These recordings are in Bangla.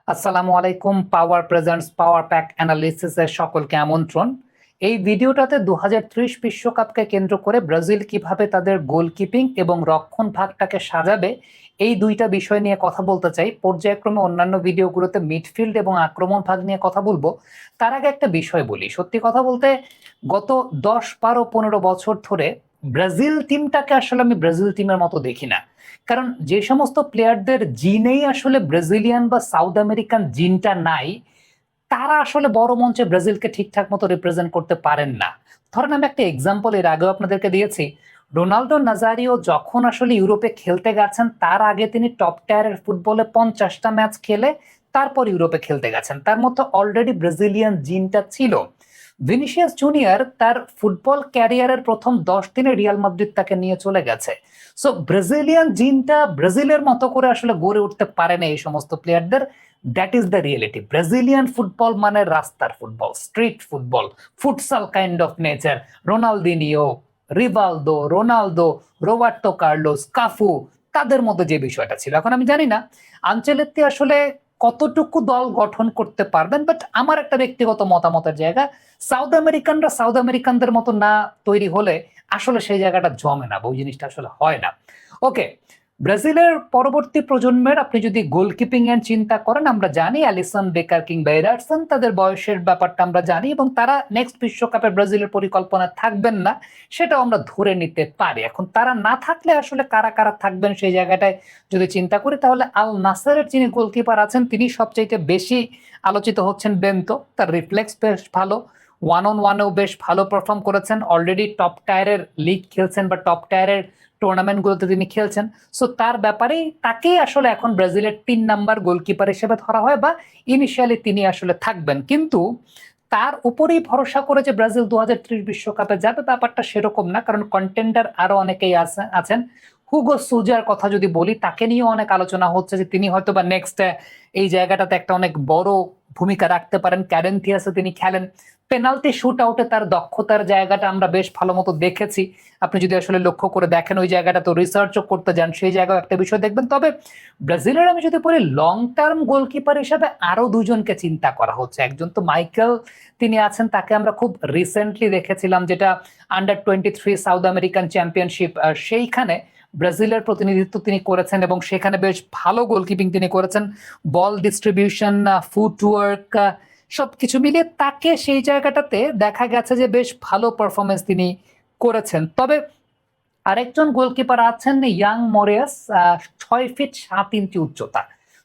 আসসালামু আলাইকুম। পাওয়ার প্রেজেন্টস পাওয়ার প্যাক অ্যানালিসিসের সকলকে আমন্ত্রণ। এই ভিডিওটাতে ২০৩০ বিশ্বকাপকে কেন্দ্র করে ব্রাজিল কিভাবে তাদের গোলকিপিং এবং রক্ষণ ভাগটাকে সাজাবে, এই দুইটা বিষয় নিয়ে কথা বলতে চাই। পর্যায়ক্রমে অন্যান্য ভিডিওগুলোতে মিডফিল্ড এবং আক্রমণ ভাগ নিয়ে কথা বলবো। তার আগে একটা বিষয় বলি, সত্যি কথা বলতে গত ১০, ১২, ১৫ বছর ধরে ব্রাজিল টিমটাকে আসলে আমি ব্রাজিল টিমের মতো দেখি না। কারণ যে সমস্ত প্লেয়ারদের জিনেই আসলে ব্রাজিলিয়ান বা সাউথ আমেরিকান জিনটা নাই, তারা আসলে বড় মঞ্চে ব্রাজিলকে ঠিকঠাক মতো রিপ্রেজেন্ট করতে পারেন না। ধরেন আমি একটা এক্সাম্পল এর আগেও আপনাদেরকে দিয়েছি। রোনালদো নাজারিও যখন আসলে ইউরোপে খেলতে গেছেন, তার আগে তিনি টপ টায়ারের ফুটবলে 50টা ম্যাচ খেলে তারপর ইউরোপে খেলতে গেছেন। তার মধ্যে অলরেডি ব্রাজিলিয়ান জিনটা ছিল। ভিনিসিয়াস জুনিয়র তার ফুটবল ক্যারিয়ারের প্রথম 10 দিনে রিয়াল মাদ্রিদ তাকে নিয়ে চলে গেছে। সো ব্রাজিলিয়ান জিনটা ব্রাজিলের মতো করে আসলে গড়ে উঠতে পারে না এই সমস্ত প্লেয়ারদের। That is the reality. Brazilian football মানে রাস্তার football, street football, futsal kind of nature. Ronaldinho, Rivaldo, Ronaldo, Roberto Carlos, Cafu, তাদের মধ্যে যে বিষয়টা ছিল। এখন আমি জানি না আনচেলত্তি আসলে কতটুকু দল গঠন করতে পারবেন, বাট আমার একটা ব্যক্তিগত মতামতের জায়গা, সাউথ আমেরিকানরা সাউথ আমেরিকানদের মতো না তৈরি হলে আসলে সেই জায়গাটা জমে না, ওই জিনিসটা আসলে হয় না। ওকে, ব্রাজিলের পরবর্তী প্রজন্মের আপনি যদি গোলকিপিং এর চিন্তা করেন, আমরা জানি অ্যালিসন, বেকার কিংবা এডারসন, তাদের বয়সের ব্যাপারটা আমরা জানি এবং তারা নেক্সট বিশ্বকাপে ব্রাজিলের পরিকল্পনা থাকবেন না, সেটাও আমরা ধরে নিতে পারি। এখন তারা না থাকলে আসলে কারা কারা থাকবেন সেই জায়গাটায় যদি চিন্তা করি, তাহলে আল নাসেরের যিনি গোলকিপার আছেন তিনি সবচাইতে বেশি আলোচিত হচ্ছেন। বেনতো, তার রিফ্লেক্স বেশ ভালো, ওয়ান অন ওয়ানেও বেশ ভালো পারফর্ম করেছেন, অলরেডি টপ টায়ারের লিগ খেলছেন বা টপ টায়ারের টুর্নামেন্টগুলোতে তিনি খেলছেন। সো তার ব্যাপারেই তাকেই আসলে এখন ব্রাজিলের 3 নাম্বার গোলকিপার হিসেবে ধরা হয়, বা ইনিশিয়ালি তিনি আসলে থাকবেন। কিন্তু তার উপরেই ভরসা করে যে ব্রাজিল 2030 বিশ্বকাপে যাবে, ব্যাপারটা সেরকম না, কারণ কন্টেন্ডার আরো অনেকেই আছেন। হুগো সুজার কথা যদি বলি, তাকে নিয়েও অনেক আলোচনা হচ্ছে যে তিনি হয়তো বা নেক্সট এই জায়গাটাতে একটা অনেক বড় ভূমিকা রাখতে পারেন। ক্যারেন্থিয়াসে তিনি খেলেন, পেনাল্টি শুট আউটে তার দক্ষতার জায়গাটা আমরা বেশ ভালো মতো দেখেছি। আপনি যদি আসলে লক্ষ্য করে দেখেন ওই জায়গাটা, তো রিসার্চও করতে যান, সেই জায়গায় একটা বিষয় দেখবেন। তবে ব্রাজিলের আমি যদি বলি লং টার্ম গোলকিপার হিসাবে আরো দুজনকে চিন্তা করা হচ্ছে। একজন তো মাইকেল, তিনি আছেন, তাকে আমরা খুব রিসেন্টলি দেখেছিলাম, যেটা আন্ডার 23 সাউথ আমেরিকান চ্যাম্পিয়নশিপ, সেইখানে ব্রাজিলের প্রতিনিধিত্ব তিনি করেছেন এবং সেখানে বেশ ভালো গোলকিপিং তিনি করেছেন। বল ডিস্ট্রিবিউশন, ফুটওয়ার্ক, সবকিছু মিলিয়ে তাকে সেই জায়গাটাতে দেখা গেছে যে বেশ ভালো পারফরমেন্স তিনি করেছেন। তবে আরেকজন গোলকিপার আছেন ইয়াং মরিয়াস, 6 ফিট 7 ইঞ্চি উচ্চতা,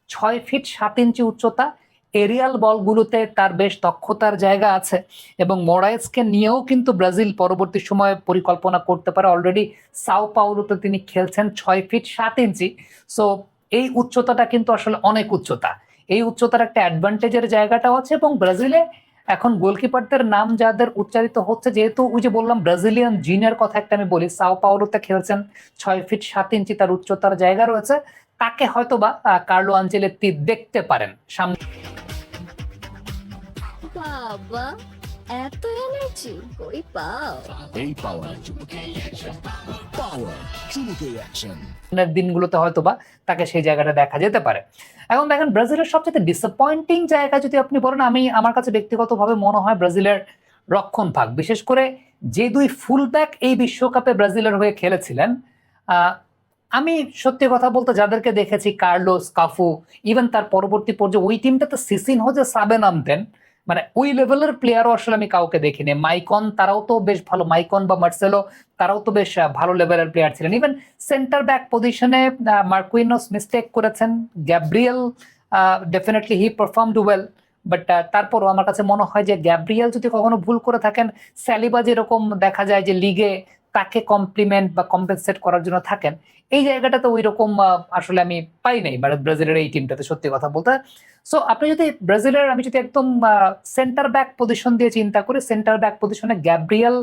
6 ফিট 7 ইঞ্চি উচ্চতা। এরিয়াল বলগুলোতে তার বেশ দক্ষতার জায়গা আছে এবং মোরায়েসকে নিয়েও কিন্তু ব্রাজিল পরবর্তী সময়ে পরিকল্পনা করতে পারে। অলরেডি সাও পাউলোতে তিনি খেলছেন 6 ফিট 7 ইঞ্চি। সো এই উচ্চতাটা কিন্তু আসলে অনেক উচ্চতা। এই উচ্চতার একটা অ্যাডভান্টেজের জায়গাটাও আছে এবং ব্রাজিলে এখন গোলকিপারদের নাম যাদের উচ্চারিত হচ্ছে, যেহেতু ওই যে বললাম ব্রাজিলিয়ান জিনের কথা একটা আমি বলি, সাও পাওলোতে খেলছেন, 6 ফিট 7 ইঞ্চি তার উচ্চতার জায়গা রয়েছে, তাকে হয়তোবা কার্লো আনচেলত্তি দেখতে পারেন সামনে। বাবা, এত এনার্জি কই পাও? এই পাওয়ার পাওয়ার চুমুকে অ্যাকশন সামনের দিনগুলোতে হয়তোবা তাকে সেই জায়গাটা দেখা যেতে পারে। এখন দেখেন ব্রাজিলের সবচেয়ে ডিসঅ্যাপয়েন্টিং জায়গা যদি আপনি বলেন, আমার কাছে ব্যক্তিগতভাবে মনে হয় ব্রাজিলের রক্ষণ ভাগ, বিশেষ করে যে দুই ফুলব্যাক এই বিশ্বকাপে ব্রাজিলের হয়ে খেলেছিলেন। আমি সত্যি কথা বলতে যাদেরকে দেখেছি, কার্লোস, কাফু, ইভেন তার পরবর্তী পর্যায়ে ওই টিমটাতে সিসিনহো যে সাবে নামতেন, মানে ওই লেভেলের প্লেয়ারও আসলে আমি কাউকে দেখিনি। মাইকন, তারাও তো বেশ ভালো, মাইকন বা মার্সেলো, তারাও তো বেশ ভালো লেভেলের প্লেয়ার ছিলেন। ইভেন সেন্টার ব্যাক পজিশনে মার্কুইনোস মিস্টেক করেছেন, Gabriel definitely he performed well, but তারপরও আমার কাছে মনে হয় যে গ্যাব্রিয়েল যদি কখনো ভুল করে থাকেন, স্যালিবা যেরকম দেখা যায় যে লিগে তাকে কমপ্লিমেন্ট বা কম্পেনসেট করার জন্য থাকেন, এই জায়গাটাতে ওই রকম আসলে আমি পাই নাই ব্রাজিলের এই টিমটাতে, সত্যি কথা বলতে। সো আপনি যদি ব্রাজিলের, আমি যদি একদম সেন্টার ব্যাক পজিশন দিয়ে চিন্তা করি, সেন্টার ব্যাক পজিশনে গ্যাব্রিয়েল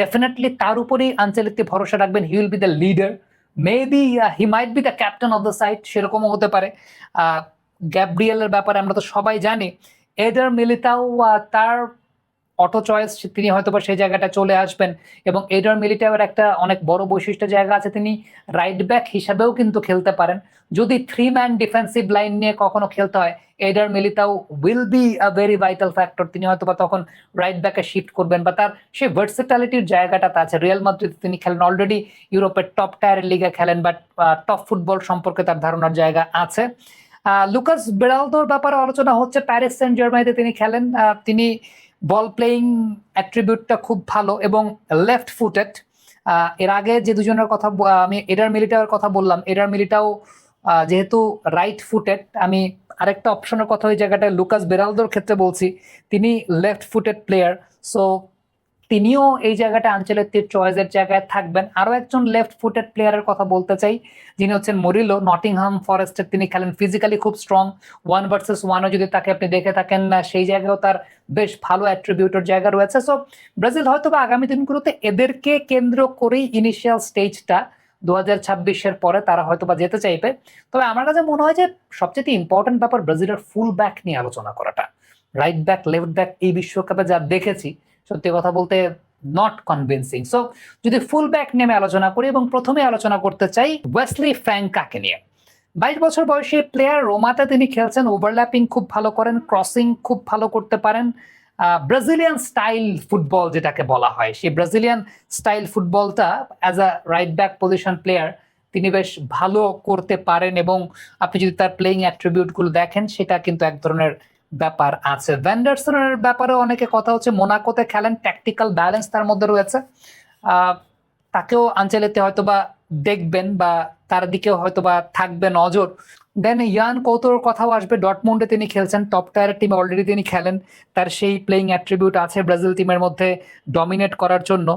ডেফিনেটলি, তার উপরেই আনচেলত্তি ভরসা রাখবেন। He will be the leader, maybe he might be the captain of the side, সেরকমও হতে পারে। গ্যাব্রিয়েলের ব্যাপারে আমরা তো সবাই জানি। এডার মিলিতাও তার অটো চয়েস, তিনি হয়তো বা সেই জায়গাটা চলে আসবেন। এবং এডার মিলিটাওয়ের একটা অনেক বড় বৈশিষ্ট্য জায়গা আছে, তিনি রাইট ব্যাক হিসাবেও কিন্তু খেলতে পারেন। যদি 3-ম্যান ডিফেন্সিভ লাইন নিয়ে কখনো খেলতে হয়, Eder Militao will be a very vital factor. তিনি হয়তো বা তখন রাইট ব্যাকে শিফট করবেন, বা তার সেই ভার্সেটালিটির জায়গাটাতে আছে। রিয়াল মাদ্রিদ তিনি খেলেন, অলরেডি ইউরোপের টপ টায়ারের লিগে খেলেন, বাট টপ ফুটবল সম্পর্কে তার ধারণার জায়গা আছে। লুকাস বেরালদোর ব্যাপারে আলোচনা হচ্ছে, প্যারিস সেন্ট জার্মানিতে তিনি খেলেন। তিনি বল প্লেয়িং অ্যাট্রিবিউটটা খুব ভালো এবং লেফট ফুটেড। এর আগে যে দুজনের কথা আমি এডার মিলিটাওয়ের কথা বললাম, এডার মিলিটাও যেহেতু রাইট ফুটেড, আমি আরেকটা অপশনের কথা ওই জায়গাটায় লুকাস বেরালদোর ক্ষেত্রে বলছি, তিনি লেফট ফুটেড প্লেয়ার। সো তিনিও এই জায়গাটা আনচেলত্তির চয়েসের জায়গায় থাকবেন। আরো একজন লেফট ফুটেড প্লেয়ারের কথা বলতে চাই, যিনি হচ্ছেন মরিলো, নটিংহাম ফরেস্টের তিনি খেলেন। ফিজিক্যালি খুব স্ট্রং, 1 ভার্সেস 1 যদি তাকে আপনি দেখে থাকেন, সেই জায়গায়ও তার বেশ ভালো অ্যাট্রিবিউটের জায়গা রয়েছে। সো ব্রাজিল হয়তো বা আগামী দিনগুলোতে এদেরকে কেন্দ্র করেই ইনিশিয়াল স্টেজটা 2026-এর পরে তারা হয়তো বা যেতে চাইবে। তবে আমার কাছে মনে হয় যে সবচেয়ে ইম্পর্টেন্ট ব্যাপার ব্রাজিলের ফুল ব্যাক নিয়ে আলোচনা করাটা। রাইট ব্যাক, লেফট ব্যাক এই বিশ্বকাপে যা দেখেছি, সত্যি কথা বলতে নট কনভিন্সিং। সো যদি ফুল ব্যাক নিয়ে আলোচনা করি, এবং প্রথমে আলোচনা করতে চাই ওয়েসলি ফ্র্যাঙ্কাকে নিয়ে। 22 বছর বয়সী প্লেয়ার, রোমাতে তিনি খেলছেন, ওভারল্যাপিং খুব ভালো করেন, ক্রসিং খুব ভালো করতে পারেন। ব্রাজিলিয়ান স্টাইল ফুটবল যেটাকে বলা হয়, সেই ব্রাজিলিয়ান স্টাইল ফুটবলটা as a right back position player তিনি বেশ ভালো করতে পারেন। এবং আপনি যদি তার প্লেইং অ্যাট্রিবিউটগুলো দেখেন, সেটা কিন্তু এক ধরনের ব্যাপার আছে। ভ্যান্ডারসনের ব্যাপারে অনেকে কথা হচ্ছে, মোনাকোতে খেলেন, ট্যাকটিক্যাল ব্যালেন্স তার মধ্যে রয়েছে। তাকেও আঞ্চলিতে হয়তোবা দেখবেন, বা তার দিকেও হয়তোবা থাকবে নজর। দেন ইয়ান কৌতোর কথাও আসবে, ডটমুন্ডে তিনি খেলছেন, টপ টায়ারের টিমে অলরেডি তিনি খেলেন। তার সেই প্লেইং অ্যাট্রিবিউট আছে ব্রাজিল টিমের মধ্যে ডমিনেট করার জন্য।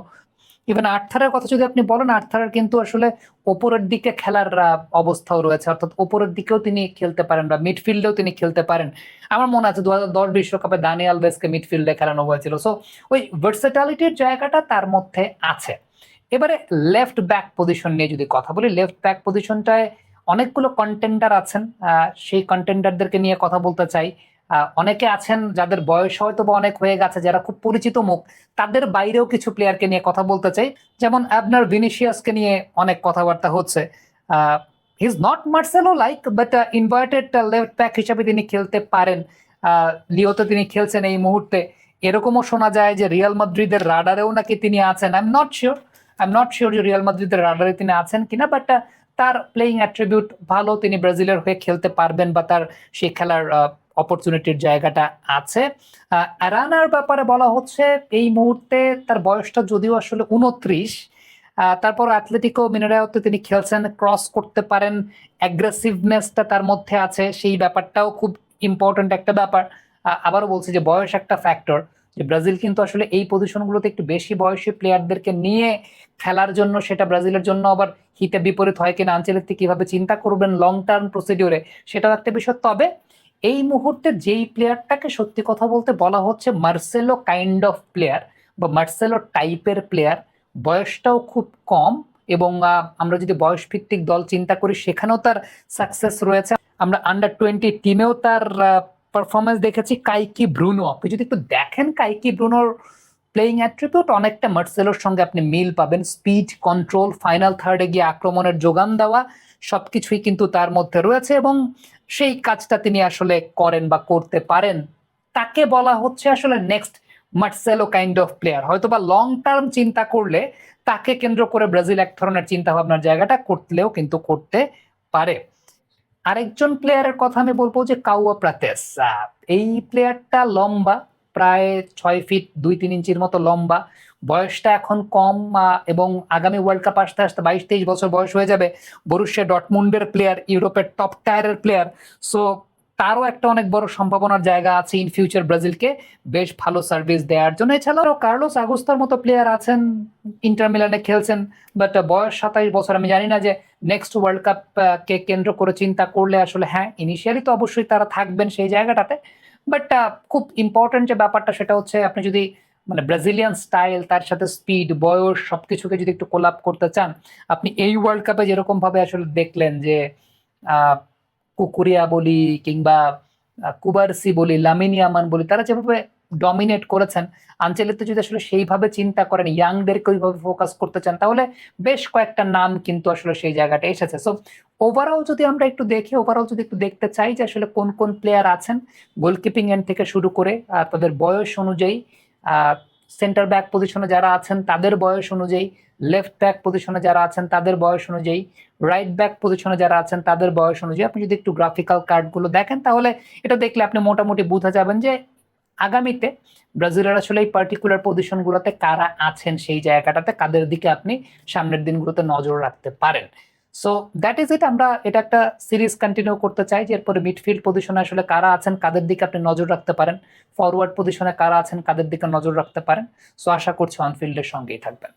ইভেন আর্থারের কথা যদি আপনি বলেন, আর্থারের কিন্তু আসলে ওপরের দিকে খেলার অবস্থাও রয়েছে, অর্থাৎ ওপরের দিকেও তিনি খেলতে পারেন, বা মিডফিল্ডেও তিনি খেলতে পারেন। আমার মনে আছে 2010 বিশ্বকাপে দানি আলভেজকে মিডফিল্ডে খেলানো হয়েছিল। সো ওই ভার্সেটালিটির জায়গাটা তার মধ্যে আছে। এবারে লেফট ব্যাক পজিশন নিয়ে যদি কথা বলি, লেফট ব্যাক পজিশনটায় অনেকগুলো কন্টেন্ডার আছেন। সেই কন্টেন্ডারদেরকে নিয়ে কথা বলতে চাই। অনেকে আছেন যাদের বয়স হয়তো বা অনেক হয়ে গেছে, যারা খুব পরিচিত মুখ, তাদের বাইরেও কিছু প্লেয়ারকে নিয়ে কথা বলতে চাই। যেমন অ্যাবনার ভিনিসিয়াসকে নিয়ে অনেক কথাবার্তা হচ্ছে। He is not Marcelo like, but inverted left back হিসাবে তিনি খেলতে পারেন। লিওতে তিনি খেলছেন এই মুহূর্তে। এরকমও শোনা যায় যে রিয়াল মাদ্রিদের রাডারেও নাকি তিনি আছেন। আই এম নট শিওর যে রিয়াল মাদ্রিদের রাডারে তিনি আছেন কিনা, বাট তার প্লেইং অ্যাট্রিবিউট ভালো, তিনি ব্রাজিলের হয়ে খেলতে পারবেন, বা তার সেই খেলার অপরচুনিটির জায়গাটা আছে। আরানার ব্যাপারে বলা হচ্ছে এই মুহূর্তে তার বয়সটা যদিও আসলে 29, তারপর অ্যাথলেটিকো মিনেরাওতে তিনি খেলছেন, ক্রস করতে পারেন, অ্যাগ্রেসিভনেসটা তার মধ্যে আছে, সেই ব্যাপারটাও খুব ইম্পর্টেন্ট একটা ব্যাপার। আবারও বলছি যে বয়স একটা ফ্যাক্টর, যে ব্রাজিল কিন্তু আসলে এই পজিশনগুলোতে একটু বেশি বয়সী প্লেয়ারদেরকে নিয়ে খেলার জন্য, সেটা ব্রাজিলের জন্য আবার হিতে বিপরীত হয় কিনা, আনচেলত্তি কিভাবে চিন্তা করবেন লং টার্ম প্রসিডিওরে, সেটাও একটা বিষয়। তবে এই মুহূর্তে যেই প্লেয়ারটাকে সত্যি কথা বলতে বলা হচ্ছে মার্সেলো কাইন্ড অফ প্লেয়ার, বা মার্সেলো টাইপের প্লেয়ার, বয়সটাও খুব কম, এবং আমরা যদি বয়স ভিত্তিক দল চিন্তা করি, সেখানেও তার সাকসেস রয়েছে। আমরা আন্ডার-20 টিমেও তার পারফরমেন্স দেখেছি। কাইকি ব্রুনো, আপনি যদি একটু দেখেন কাইকি ব্রুনোর প্লেইং অ্যাট্রিবিউট, অনেকটা মার্সেলোর সঙ্গে আপনি মিল পাবেন। স্পিড, কন্ট্রোল, ফাইনাল থার্ডে গিয়ে আক্রমণের যোগান দেওয়া, সবকিছুই কিন্তু তার মধ্যে রয়েছে, এবং সেই কাজটা তিনি আসলে করেন বা করতে পারেন। তাকে বলা হচ্ছে আসলে next Marcelo kind of player. হয়তোবা লং টার্ম চিন্তা করলে তাকে কেন্দ্র করে ব্রাজিল এক ধরনের চিন্তা ভাবনার জায়গাটা করলেও কিন্তু করতে পারে। আরেকজন প্লেয়ারের কথা আমি বলবো যে কাউয়া প্রাতেস। এই প্লেয়ারটা লম্বা, প্রায় 6 ফিট 2-3 ইঞ্চির মতো লম্বা, বয়সটা এখন কম, এবং আগামী ওয়ার্ল্ড কাপ আসতে আসতে 22-23 বছর বয়স হয়ে যাবে। বরুশিয়া ডর্টমুন্ডের প্লেয়ার, ইউরোপের টপ টায়ারের প্লেয়ার। সো তারও একটা অনেক বড় সম্ভাবনার জায়গা আছে ইন ফিউচার ব্রাজিলকে বেশ ভালো সার্ভিস দেওয়ার জন্য। এছাড়াও কার্লোস আগুস্তার মতো প্লেয়ার আছেন, ইন্টার মিলানে খেলছেন, বাট বয়স 27 বছর। আমি জানি না যে নেক্সট ওয়ার্ল্ড কাপ কে কেন্দ্র করে চিন্তা করলে আসলে, হ্যাঁ ইনিশিয়ালি তো অবশ্যই তারা থাকবেন সেই জায়গাটাতে, বাট খুব ইম্পর্টেন্ট যে ব্যাপারটা সেটা হচ্ছে, আপনি যদি মানে ব্রাজিলিয়ান স্টাইল, তার সাথে স্পিড, বয়স, সবকিছুকে যদি একটু কোলাপ করতে চান, আপনি এই ওয়ার্ল্ড কাপে যেরকম ভাবে আসলে দেখলেন যে কুকুরিয়া বলি, কিংবা কুবারসি বলি, লামিন ইয়ামান বলি, তারা যেভাবে ডমিনেট করেছেন, আনচেলত্তি যদি আসলে সেইভাবে চিন্তা করেন, ইয়াংদেরকে ওইভাবে ফোকাস করতে চান, তাহলে বেশ কয়েকটা নাম কিন্তু আসলে সেই জায়গাটা এসেছে। সো ওভারঅল যদি আমরা একটু দেখি, ওভারঅল যদি একটু দেখতে চাই যে আসলে কোন কোন প্লেয়ার আছেন গোলকিপিং এন্ড থেকে শুরু করে তাদের বয়স অনুযায়ী, সেন্টার ব্যাক পজিশনে যারা আছেন তাদের বয়স অনুযায়ী, লেফট ব্যাক পজিশনে যারা আছেন তাদের বয়স অনুযায়ী, রাইট ব্যাক পজিশনে যারা আছেন তাদের বয়স অনুযায়ী আপনি যদি একটু গ্রাফিক্যাল কার্ডগুলো দেখেন, তাহলে এটা দেখলে আপনি মোটামুটি বোঝা যাবেন যে আগামীতে ব্রাজিলের আসলে এই পার্টিকুলার পজিশনগুলোতে কারা আছেন, সেই জায়গাটাতে কাদের দিকে আপনি সামনের দিনগুলোতে নজর রাখতে পারেন। So that is it. আমরা এটা একটা সিরিজ কন্টিনিউ করতে চাই যে এরপরে মিডফিল্ড পজিশনে আসলে কারা আছেন, কাদের দিকে আপনি নজর রাখতে পারেন, ফরওয়ার্ড পজিশনে কারা আছেন, কাদের দিকে নজর রাখতে পারেন। সো আশা করছি অনফিল্ডের সঙ্গেই থাকবেন।